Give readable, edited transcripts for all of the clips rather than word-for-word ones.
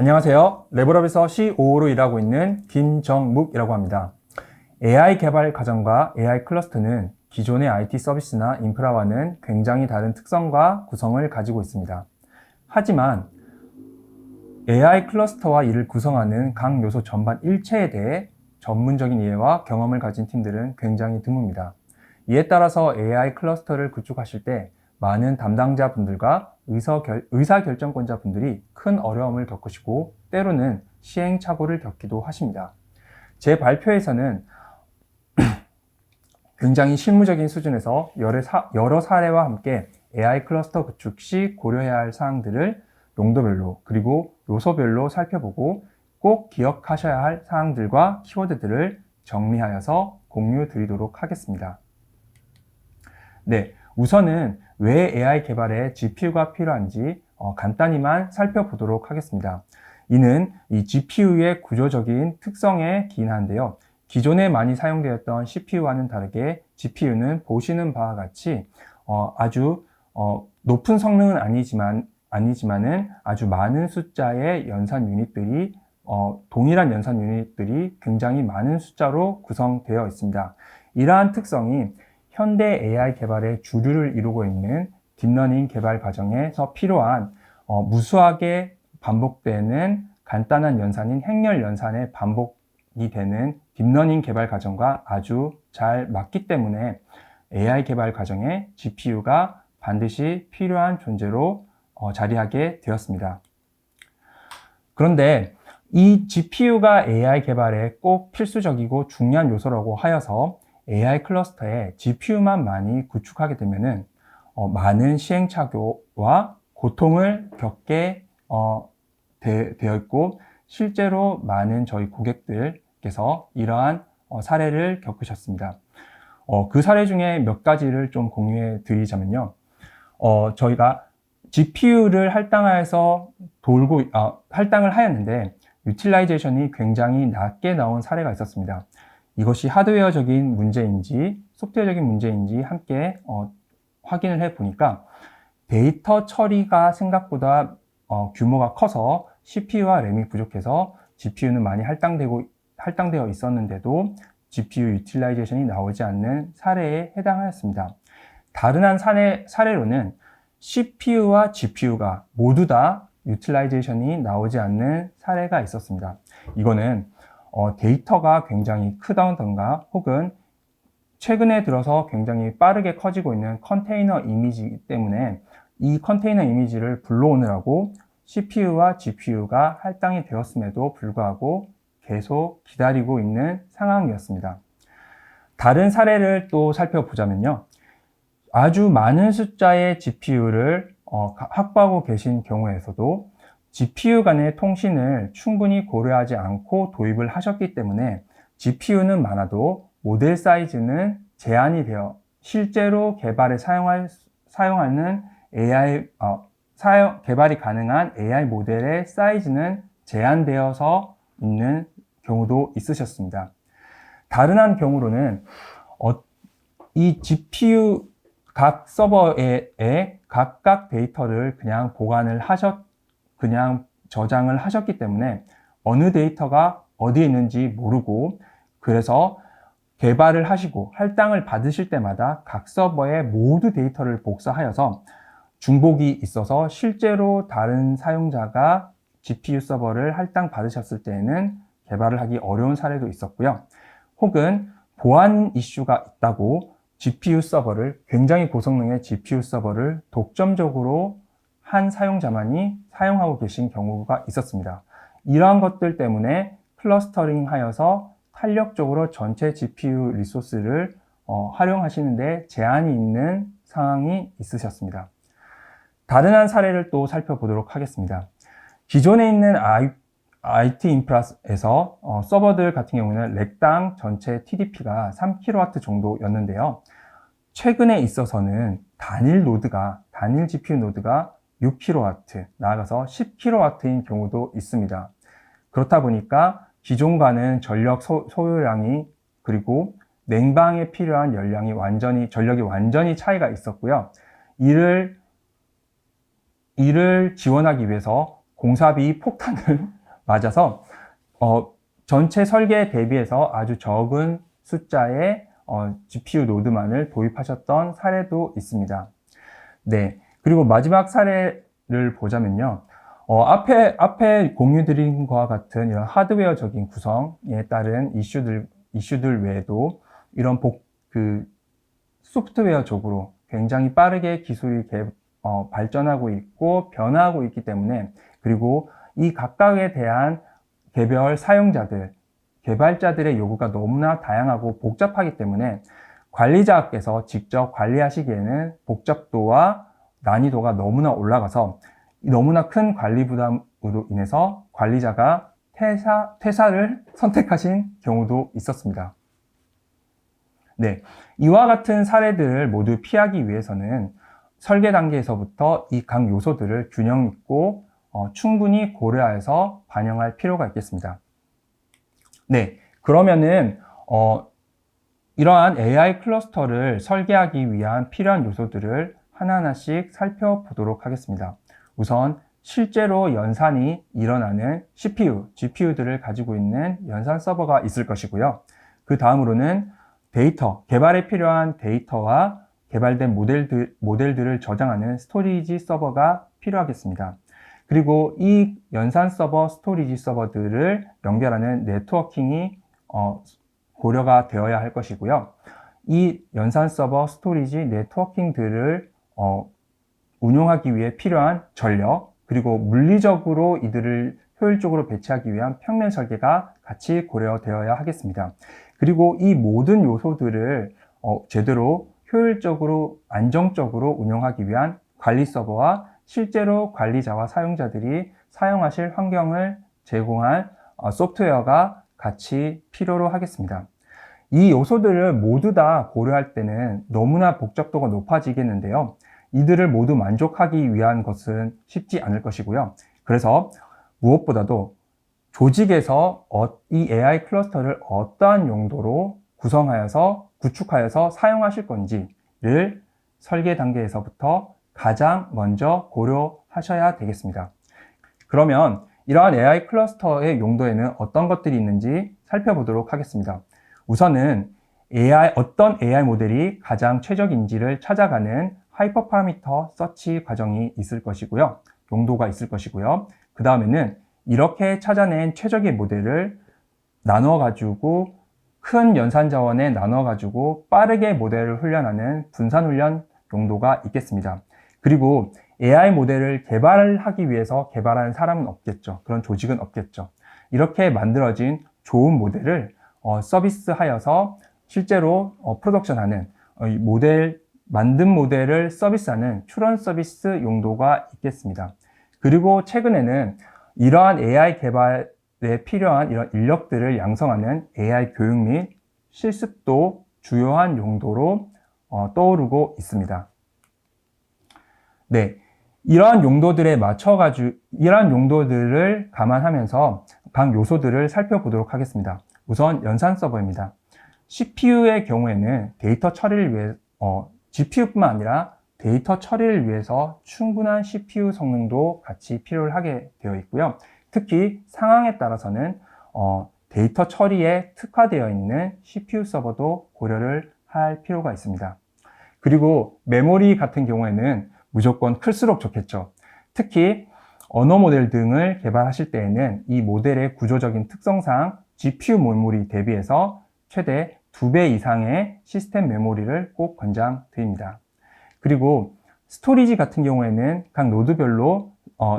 안녕하세요. 레벨업에서 COO로 일하고 있는 김정묵이라고 합니다. AI 개발 과정과 AI 클러스터는 기존의 IT 서비스나 인프라와는 굉장히 다른 특성과 구성을 가지고 있습니다. 하지만 AI 클러스터와 이를 구성하는 각 요소 전반 일체에 대해 전문적인 이해와 경험을 가진 팀들은 굉장히 드뭅니다. 이에 따라서 AI 클러스터를 구축하실 때 많은 담당자분들과 의사결정권자분들이 큰 어려움을 겪으시고 때로는 시행착오를 겪기도 하십니다. 제 발표에서는 굉장히 실무적인 수준에서 여러 사례와 함께 AI 클러스터 구축 시 고려해야 할 사항들을 용도별로 그리고 요소별로 살펴보고 꼭 기억하셔야 할 사항들과 키워드들을 정리하여서 공유 드리도록 하겠습니다. 네, 우선은 왜 AI 개발에 GPU가 필요한지 간단히만 살펴보도록 하겠습니다. 이는 이 GPU의 구조적인 특성에 기인한데요. 기존에 많이 사용되었던 CPU와는 다르게 GPU는 보시는 바와 같이 아주 높은 성능은 아니지만은 아주 많은 숫자의 연산 유닛들이 동일한 연산 유닛들이 굉장히 많은 숫자로 구성되어 있습니다. 이러한 특성이 현대 AI 개발의 주류를 이루고 있는 딥러닝 개발 과정에서 필요한 무수하게 반복되는 간단한 연산인 행렬 연산의 반복이 되는 딥러닝 개발 과정과 아주 잘 맞기 때문에 AI 개발 과정에 GPU가 반드시 필요한 존재로 자리하게 되었습니다. 그런데 이 GPU가 AI 개발에 꼭 필수적이고 중요한 요소라고 하여서 AI 클러스터에 GPU만 많이 구축하게 되면은 많은 시행착오와 고통을 겪게 되어 있고 실제로 많은 저희 고객들께서 이러한 사례를 겪으셨습니다. 그 사례 중에 몇 가지를 좀 공유해 드리자면요. 저희가 GPU를 할당하여서 할당을 하였는데 유틸라이제이션이 굉장히 낮게 나온 사례가 있었습니다. 이것이 하드웨어적인 문제인지 소프트웨어적인 문제인지 함께 확인을 해 보니까 데이터 처리가 생각보다 규모가 커서 CPU와 램이 부족해서 GPU는 많이 할당되어 있었는데도 GPU 유틸라이제이션이 나오지 않는 사례에 해당하였습니다. 다른 한 사례로는 CPU와 GPU가 모두 다 유틸라이제이션이 나오지 않는 사례가 있었습니다. 이거는 데이터가 굉장히 크다던가 혹은 최근에 들어서 굉장히 빠르게 커지고 있는 컨테이너 이미지 때문에 이 컨테이너 이미지를 불러오느라고 CPU와 GPU가 할당이 되었음에도 불구하고 계속 기다리고 있는 상황이었습니다. 다른 사례를 또 살펴보자면요. 아주 많은 숫자의 GPU를 확보하고 계신 경우에서도 GPU 간의 통신을 충분히 고려하지 않고 도입을 하셨기 때문에 GPU는 많아도 모델 사이즈는 제한이 되어 실제로 사용하는 개발이 가능한 AI 모델의 사이즈는 제한되어서 있는 경우도 있으셨습니다. 다른 한 경우로는 이 GPU 각 서버에 각각 데이터를 그냥 저장을 하셨기 때문에 어느 데이터가 어디에 있는지 모르고 그래서 개발을 하시고 할당을 받으실 때마다 각 서버에 모두 데이터를 복사하여서 중복이 있어서 실제로 다른 사용자가 GPU 서버를 할당 받으셨을 때에는 개발을 하기 어려운 사례도 있었고요. 혹은 보안 이슈가 있다고 굉장히 고성능의 GPU 서버를 독점적으로 한 사용자만이 사용하고 계신 경우가 있었습니다. 이러한 것들 때문에 클러스터링 하여서 탄력적으로 전체 GPU 리소스를 활용하시는데 제한이 있는 상황이 있으셨습니다. 다른 한 사례를 또 살펴보도록 하겠습니다. 기존에 있는 IT 인프라에서 서버들 같은 경우는 렉당 전체 TDP가 3kW 정도였는데요. 최근에 있어서는 단일 GPU 노드가 6kW, 나아가서 10kW인 경우도 있습니다. 그렇다 보니까 기존과는 전력 소요량이 그리고 냉방에 필요한 전력이 완전히 차이가 있었고요. 이를 지원하기 위해서 공사비 폭탄을 맞아서 전체 설계에 대비해서 아주 적은 숫자의 GPU 노드만을 도입하셨던 사례도 있습니다. 네. 그리고 마지막 사례를 보자면요. 앞에 공유드린 것과 같은 이런 하드웨어적인 구성에 따른 이슈들 외에도 이런 소프트웨어적으로 굉장히 빠르게 기술이 발전하고 있고 변화하고 있기 때문에, 그리고 이 각각에 대한 개별 사용자들, 개발자들의 요구가 너무나 다양하고 복잡하기 때문에 관리자께서 직접 관리하시기에는 복잡도와 난이도가 너무나 올라가서 너무나 큰 관리 부담으로 인해서 관리자가 퇴사를 선택하신 경우도 있었습니다. 네, 이와 같은 사례들을 모두 피하기 위해서는 설계 단계에서부터 이 각 요소들을 균형 있고 충분히 고려해서 반영할 필요가 있겠습니다. 네, 그러면은 이러한 AI 클러스터를 설계하기 위한 필요한 요소들을 하나하나씩 살펴보도록 하겠습니다. 우선 실제로 연산이 일어나는 CPU, GPU들을 가지고 있는 연산 서버가 있을 것이고요. 그 다음으로는 개발에 필요한 데이터와 개발된 모델들을 저장하는 스토리지 서버가 필요하겠습니다. 그리고 이 연산 서버, 스토리지 서버들을 연결하는 네트워킹이 고려가 되어야 할 것이고요. 이 연산 서버, 스토리지, 네트워킹들을 운용하기 위해 필요한 전력, 그리고 물리적으로 이들을 효율적으로 배치하기 위한 평면 설계가 같이 고려되어야 하겠습니다. 그리고 이 모든 요소들을 제대로 효율적으로 안정적으로 운영하기 위한 관리 서버와 실제로 관리자와 사용자들이 사용하실 환경을 제공할 소프트웨어가 같이 필요로 하겠습니다. 이 요소들을 모두 다 고려할 때는 너무나 복잡도가 높아지겠는데요. 이들을 모두 만족하기 위한 것은 쉽지 않을 것이고요. 그래서 무엇보다도 조직에서 이 AI 클러스터를 어떠한 용도로 구축하여서 사용하실 건지를 설계 단계에서부터 가장 먼저 고려하셔야 되겠습니다. 그러면 이러한 AI 클러스터의 용도에는 어떤 것들이 있는지 살펴보도록 하겠습니다. 우선은 어떤 AI 모델이 가장 최적인지를 찾아가는 하이퍼 파라미터 서치 과정이 있을 것이고요. 용도가 있을 것이고요. 그 다음에는 이렇게 찾아낸 최적의 모델을 나눠가지고 큰 연산 자원에 나눠가지고 빠르게 모델을 훈련하는 분산 훈련 용도가 있겠습니다. 그리고 AI 모델을 개발하기 위해서 개발하는 사람은 없겠죠. 그런 조직은 없겠죠. 이렇게 만들어진 좋은 모델을 서비스하여서 실제로 프로덕션하는 만든 모델을 서비스하는 출원 서비스 용도가 있겠습니다. 그리고 최근에는 이러한 AI 개발에 필요한 이런 인력들을 양성하는 AI 교육 및 실습도 주요한 용도로 떠오르고 있습니다. 네, 이러한 용도들을 감안하면서 각 요소들을 살펴보도록 하겠습니다. 우선 연산 서버입니다. CPU의 경우에는 데이터 처리를 위해 GPU뿐만 아니라 데이터 처리를 위해서 충분한 CPU 성능도 같이 필요를 하게 되어 있고요. 특히 상황에 따라서는 데이터 처리에 특화되어 있는 CPU 서버도 고려를 할 필요가 있습니다. 그리고 메모리 같은 경우에는 무조건 클수록 좋겠죠. 특히 언어 모델 등을 개발하실 때에는 이 모델의 구조적인 특성상 GPU 메모리 대비해서 최대 2배 이상의 시스템 메모리를 꼭 권장드립니다. 그리고 스토리지 같은 경우에는 각 노드별로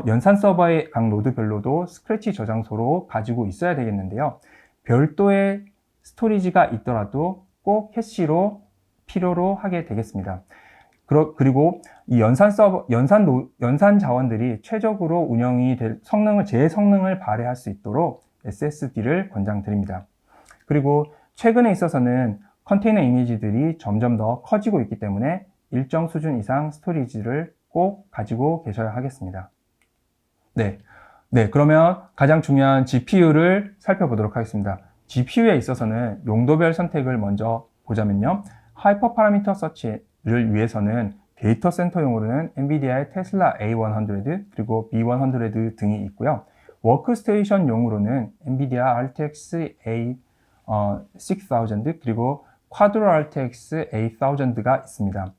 연산 서버의 각 노드별로도 스크래치 저장소로 가지고 있어야 되겠는데요. 별도의 스토리지가 있더라도 꼭 캐시로 필요로 하게 되겠습니다. 그리고 이 연산 자원들이 최적으로 운영이 될 제 성능을 발휘할 수 있도록 SSD를 권장드립니다. 그리고 최근에 있어서는 컨테이너 이미지들이 점점 더 커지고 있기 때문에 일정 수준 이상 스토리지를 꼭 가지고 계셔야 하겠습니다. 네, 그러면 가장 중요한 GPU를 살펴보도록 하겠습니다. GPU에 있어서는 용도별 선택을 먼저 보자면요. 하이퍼 파라미터 서치를 위해서는 데이터 센터용으로는 엔비디아의 테슬라 A100 그리고 B100 등이 있고요. 워크스테이션용으로는 엔비디아 RTX A6000 그리고 쿼드로 RTX A1000가 있습니다.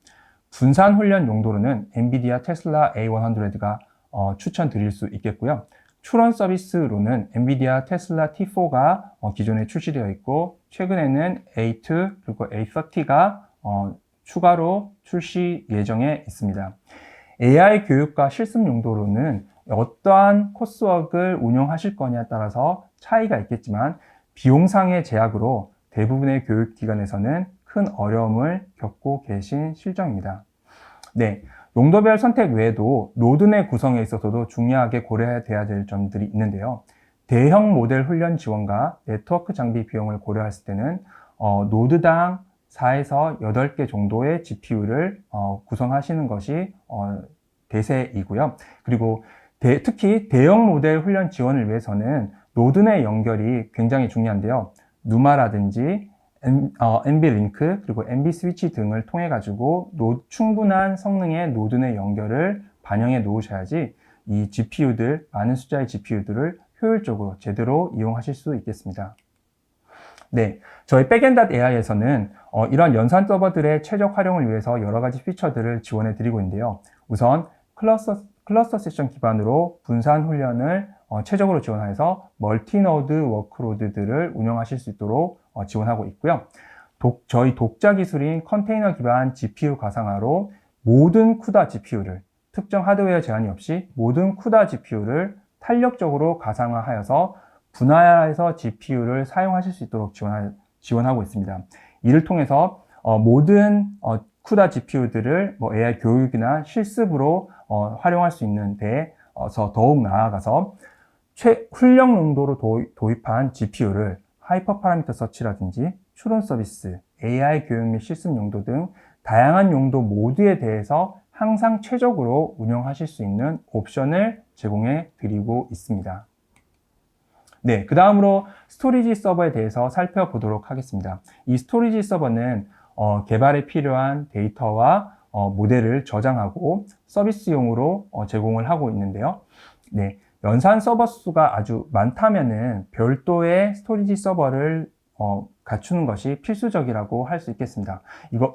분산 훈련 용도로는 엔비디아 테슬라 A100가 추천드릴 수 있겠고요. 추론 서비스로는 엔비디아 테슬라 T4가 기존에 출시되어 있고 최근에는 A2 그리고 A30가 추가로 출시 예정에 있습니다. AI 교육과 실습 용도로는 어떠한 코스웍을 운영하실 거냐에 따라서 차이가 있겠지만 비용상의 제약으로 대부분의 교육기관에서는 큰 어려움을 겪고 계신 실정입니다. 네, 용도별 선택 외에도 노드 내 구성에 있어서도 중요하게 고려해야 될 점들이 있는데요. 대형 모델 훈련 지원과 네트워크 장비 비용을 고려했을 때는 노드당 4에서 8개 정도의 GPU를 구성하시는 것이 대세이고요. 그리고 특히 대형 모델 훈련 지원을 위해서는 노드 내 연결이 굉장히 중요한데요. 누마라든지 NVLink 그리고 NV스위치 등을 통해 가지고 충분한 성능의 노드 내 연결을 반영해 놓으셔야지 이 GPU들, 많은 숫자의 GPU들을 효율적으로 제대로 이용하실 수 있겠습니다. 네, 저희 백엔닷AI에서는 이런 연산 서버들의 최적 활용을 위해서 여러 가지 피처들을 지원해 드리고 있는데요. 우선 클러스터 세션 기반으로 분산 훈련을 최적으로 지원해서 멀티노드 워크로드들을 운영하실 수 있도록 지원하고 있고요. 저희 독자 기술인 컨테이너 기반 GPU 가상화로 모든 CUDA GPU를 특정 하드웨어 제한이 없이 모든 CUDA GPU를 탄력적으로 가상화하여서 분할해서 GPU를 사용하실 수 있도록 지원하고 있습니다. 이를 통해서 모든 CUDA GPU들을 AI 교육이나 실습으로 활용할 수 있는 데서 더욱 나아가서 훈련 용도로 도입한 GPU를 하이퍼 파라미터 서치라든지 추론 서비스, AI 교육 및 실습 용도 등 다양한 용도 모두에 대해서 항상 최적으로 운영하실 수 있는 옵션을 제공해 드리고 있습니다. 네, 그 다음으로 스토리지 서버에 대해서 살펴보도록 하겠습니다. 이 스토리지 서버는 개발에 필요한 데이터와 모델을 저장하고 서비스용으로 제공을 하고 있는데요. 네, 연산 서버 수가 아주 많다면은 별도의 스토리지 서버를 갖추는 것이 필수적이라고 할 수 있겠습니다.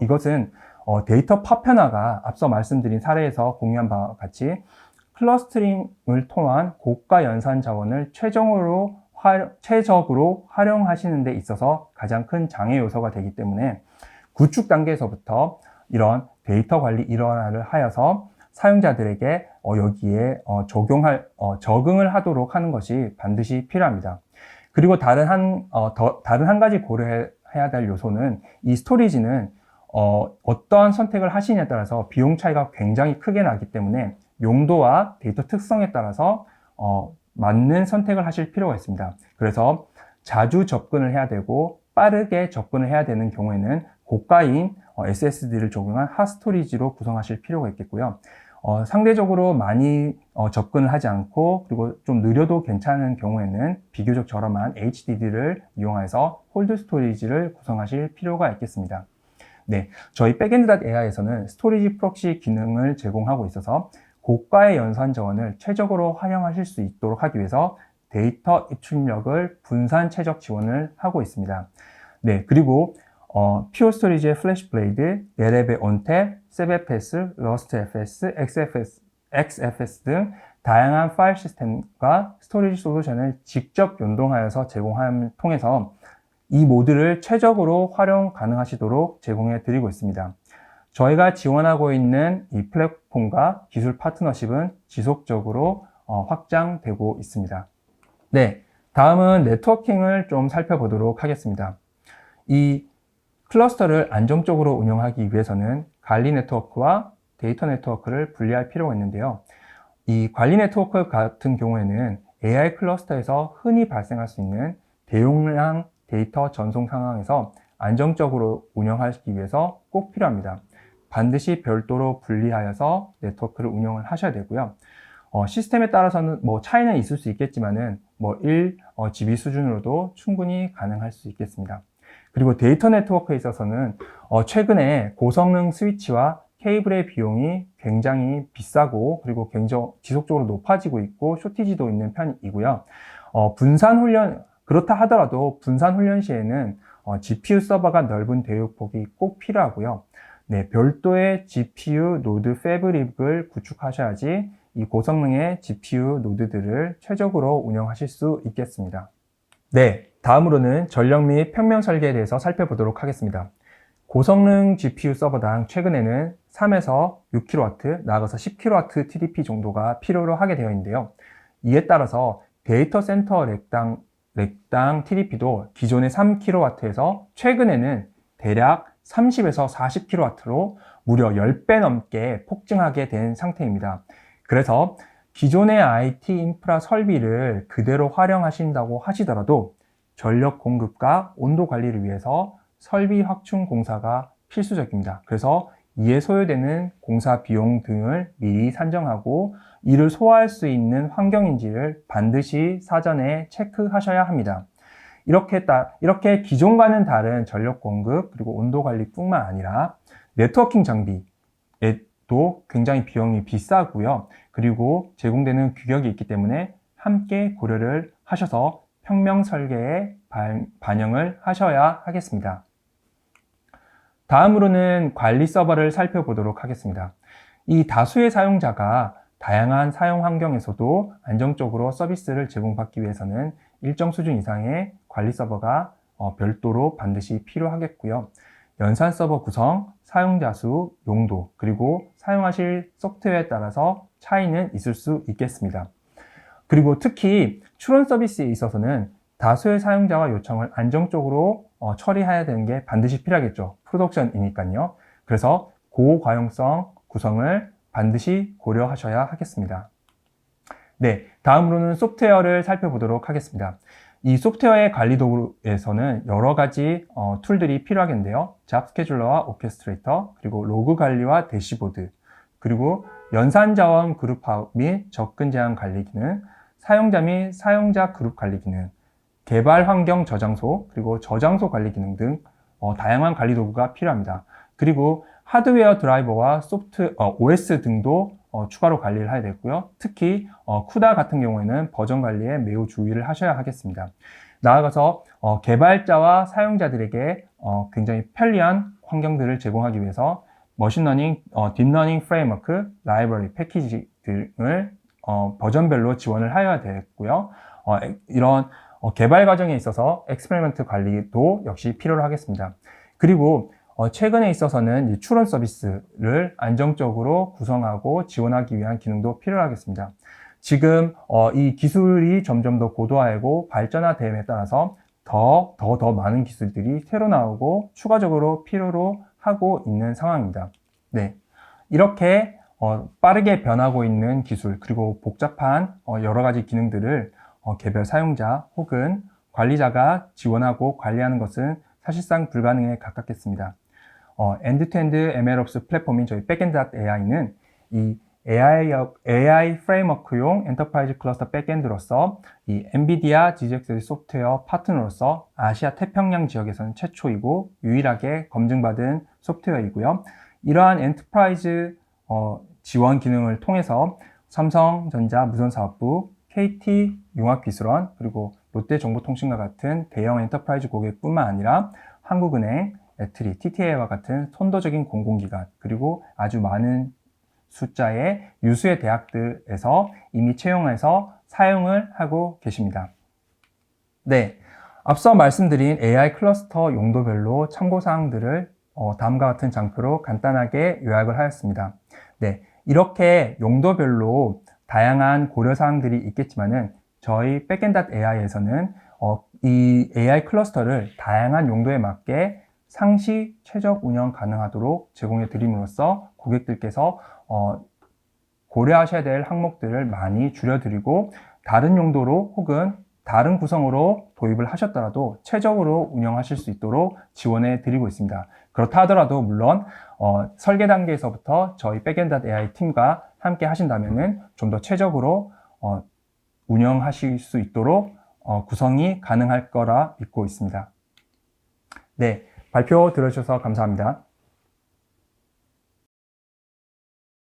이것은 데이터 파편화가 앞서 말씀드린 사례에서 공유한 바와 같이 클러스터링을 통한 고가 연산 자원을 최적으로 활용하시는 데 있어서 가장 큰 장애 요소가 되기 때문에 구축 단계에서부터 이런 데이터 관리 일원화를 하여서 사용자들에게 여기에 적응을 하도록 하는 것이 반드시 필요합니다. 그리고 다른 한 가지 고려해야 될 요소는 이 스토리지는 어떠한 선택을 하시냐에 따라서 비용 차이가 굉장히 크게 나기 때문에 용도와 데이터 특성에 따라서 맞는 선택을 하실 필요가 있습니다. 그래서 자주 접근을 해야 되고 빠르게 접근을 해야 되는 경우에는 고가인 SSD를 적용한 핫스토리지로 구성하실 필요가 있겠고요. 상대적으로 많이 접근을 하지 않고 그리고 좀 느려도 괜찮은 경우에는 비교적 저렴한 HDD를 이용해서 홀드 스토리지를 구성하실 필요가 있겠습니다. 네, 저희 백엔드.AI에서는 스토리지 프록시 기능을 제공하고 있어서 고가의 연산 자원을 최적으로 활용하실 수 있도록 하기 위해서 데이터 입출력을 분산 최적 지원을 하고 있습니다. 네, 그리고 퓨어 스토리지의 플래시 블레이드, 넷앱의 온탭, 셉FS, 러스트FS, XFS 등 다양한 파일 시스템과 스토리지 솔루션을 직접 연동하여서 제공함을 통해서 이 모드를 최적으로 활용 가능하시도록 제공해 드리고 있습니다. 저희가 지원하고 있는 이 플랫폼과 기술 파트너십은 지속적으로 확장되고 있습니다. 네, 다음은 네트워킹을 좀 살펴보도록 하겠습니다. 이 클러스터를 안정적으로 운영하기 위해서는 관리 네트워크와 데이터 네트워크를 분리할 필요가 있는데요. 이 관리 네트워크 같은 경우에는 AI 클러스터에서 흔히 발생할 수 있는 대용량 데이터 전송 상황에서 안정적으로 운영하기 위해서 꼭 필요합니다. 반드시 별도로 분리하여서 네트워크를 운영을 하셔야 되고요. 시스템에 따라서는 차이는 있을 수 있겠지만은 1GB 수준으로도 충분히 가능할 수 있겠습니다. 그리고 데이터 네트워크에 있어서는 최근에 고성능 스위치와 케이블의 비용이 굉장히 비싸고 그리고 굉장히 지속적으로 높아지고 있고 쇼티지도 있는 편이고요. 그렇다 하더라도 분산 훈련 시에는 GPU 서버가 넓은 대역폭이 꼭 필요하고요. 네, 별도의 GPU 노드 패브릭을 구축하셔야지 이 고성능의 GPU 노드들을 최적으로 운영하실 수 있겠습니다. 네, 다음으로는 전력 및 평면 설계에 대해서 살펴보도록 하겠습니다. 고성능 GPU 서버당 최근에는 3에서 6kW, 나아가서 10kW TDP 정도가 필요로 하게 되어 있는데요. 이에 따라서 데이터 센터 렉당 TDP도 기존의 3kW에서 최근에는 대략 30에서 40kW로 무려 10배 넘게 폭증하게 된 상태입니다. 그래서 기존의 IT 인프라 설비를 그대로 활용하신다고 하시더라도 전력 공급과 온도 관리를 위해서 설비 확충 공사가 필수적입니다. 그래서 이에 소요되는 공사 비용 등을 미리 산정하고 이를 소화할 수 있는 환경인지를 반드시 사전에 체크하셔야 합니다. 이렇게 기존과는 다른 전력 공급 그리고 온도 관리뿐만 아니라 네트워킹 장비에도 굉장히 비용이 비싸고요. 그리고 제공되는 규격이 있기 때문에 함께 고려를 하셔서 평면 설계에 반영을 하셔야 하겠습니다. 다음으로는 관리 서버를 살펴보도록 하겠습니다. 이 다수의 사용자가 다양한 사용 환경에서도 안정적으로 서비스를 제공받기 위해서는 일정 수준 이상의 관리 서버가 별도로 반드시 필요하겠고요. 연산 서버 구성, 사용자 수, 용도, 그리고 사용하실 소프트웨어에 따라서 차이는 있을 수 있겠습니다. 그리고 특히 추론 서비스에 있어서는 다수의 사용자와 요청을 안정적으로 처리해야 되는 게 반드시 필요하겠죠. 프로덕션이니까요. 그래서 고과용성 구성을 반드시 고려하셔야 하겠습니다. 네, 다음으로는 소프트웨어를 살펴보도록 하겠습니다. 이 소프트웨어의 관리 도구에서는 여러 가지 툴들이 필요하겠는데요. 잡 스케줄러와 오케스트레이터, 그리고 로그 관리와 대시보드, 그리고 연산 자원 그룹 파악 및 접근 제한 관리 기능, 사용자 및 사용자 그룹 관리 기능, 개발 환경 저장소, 그리고 저장소 관리 기능 등 다양한 관리 도구가 필요합니다. 그리고 하드웨어 드라이버와 OS 등도 추가로 관리를 해야 되고요. 특히 쿠다 같은 경우에는 버전 관리에 매우 주의를 하셔야 하겠습니다. 나아가서 개발자와 사용자들에게 굉장히 편리한 환경들을 제공하기 위해서 머신러닝, 딥러닝 프레임워크, 라이브러리, 패키지 등을 버전별로 지원을 해야 되고요. 이런 개발 과정에 있어서 엑스페리먼트 관리도 역시 필요로 하겠습니다. 그리고 최근에 있어서는 추론 서비스를 안정적으로 구성하고 지원하기 위한 기능도 필요하겠습니다. 지금 이 기술이 점점 더 고도화하고 발전화됨에 따라서 더 많은 기술들이 새로 나오고 추가적으로 필요로 하고 있는 상황입니다. 네, 이렇게 빠르게 변하고 있는 기술 그리고 복잡한 여러 가지 기능들을 개별 사용자 혹은 관리자가 지원하고 관리하는 것은 사실상 불가능에 가깝겠습니다. 엔드-투-엔드 MLOps 플랫폼인 저희 Backend.ai는 이 AI 프레임워크용 엔터프라이즈 클러스터 백엔드로서 이 엔비디아 GGX 소프트웨어 파트너로서 아시아 태평양 지역에서는 최초이고 유일하게 검증받은 소프트웨어이고요. 이러한 엔터프라이즈 지원 기능을 통해서 삼성전자 무선사업부, KT 융합기술원, 그리고 롯데정보통신과 같은 대형 엔터프라이즈 고객뿐만 아니라 한국은행, 애트리, TTA와 같은 선도적인 공공기관, 그리고 아주 많은 숫자의 유수의 대학들에서 이미 채용해서 사용을 하고 계십니다. 네, 앞서 말씀드린 AI 클러스터 용도별로 참고사항들을 다음과 같은 장표로 간단하게 요약을 하였습니다. 네, 이렇게 용도별로 다양한 고려사항들이 있겠지만은 저희 Backend.ai에서는 이 AI 클러스터를 다양한 용도에 맞게 상시 최적 운영 가능하도록 제공해 드림으로써 고객들께서 고려하셔야 될 항목들을 많이 줄여드리고 다른 용도로 혹은 다른 구성으로 도입을 하셨더라도 최적으로 운영하실 수 있도록 지원해 드리고 있습니다. 그렇다 하더라도 물론 설계 단계에서부터 저희 Backend.ai 팀과 함께 하신다면은 좀 더 최적으로 운영하실 수 있도록 구성이 가능할 거라 믿고 있습니다. 네, 발표 들어주셔서 감사합니다.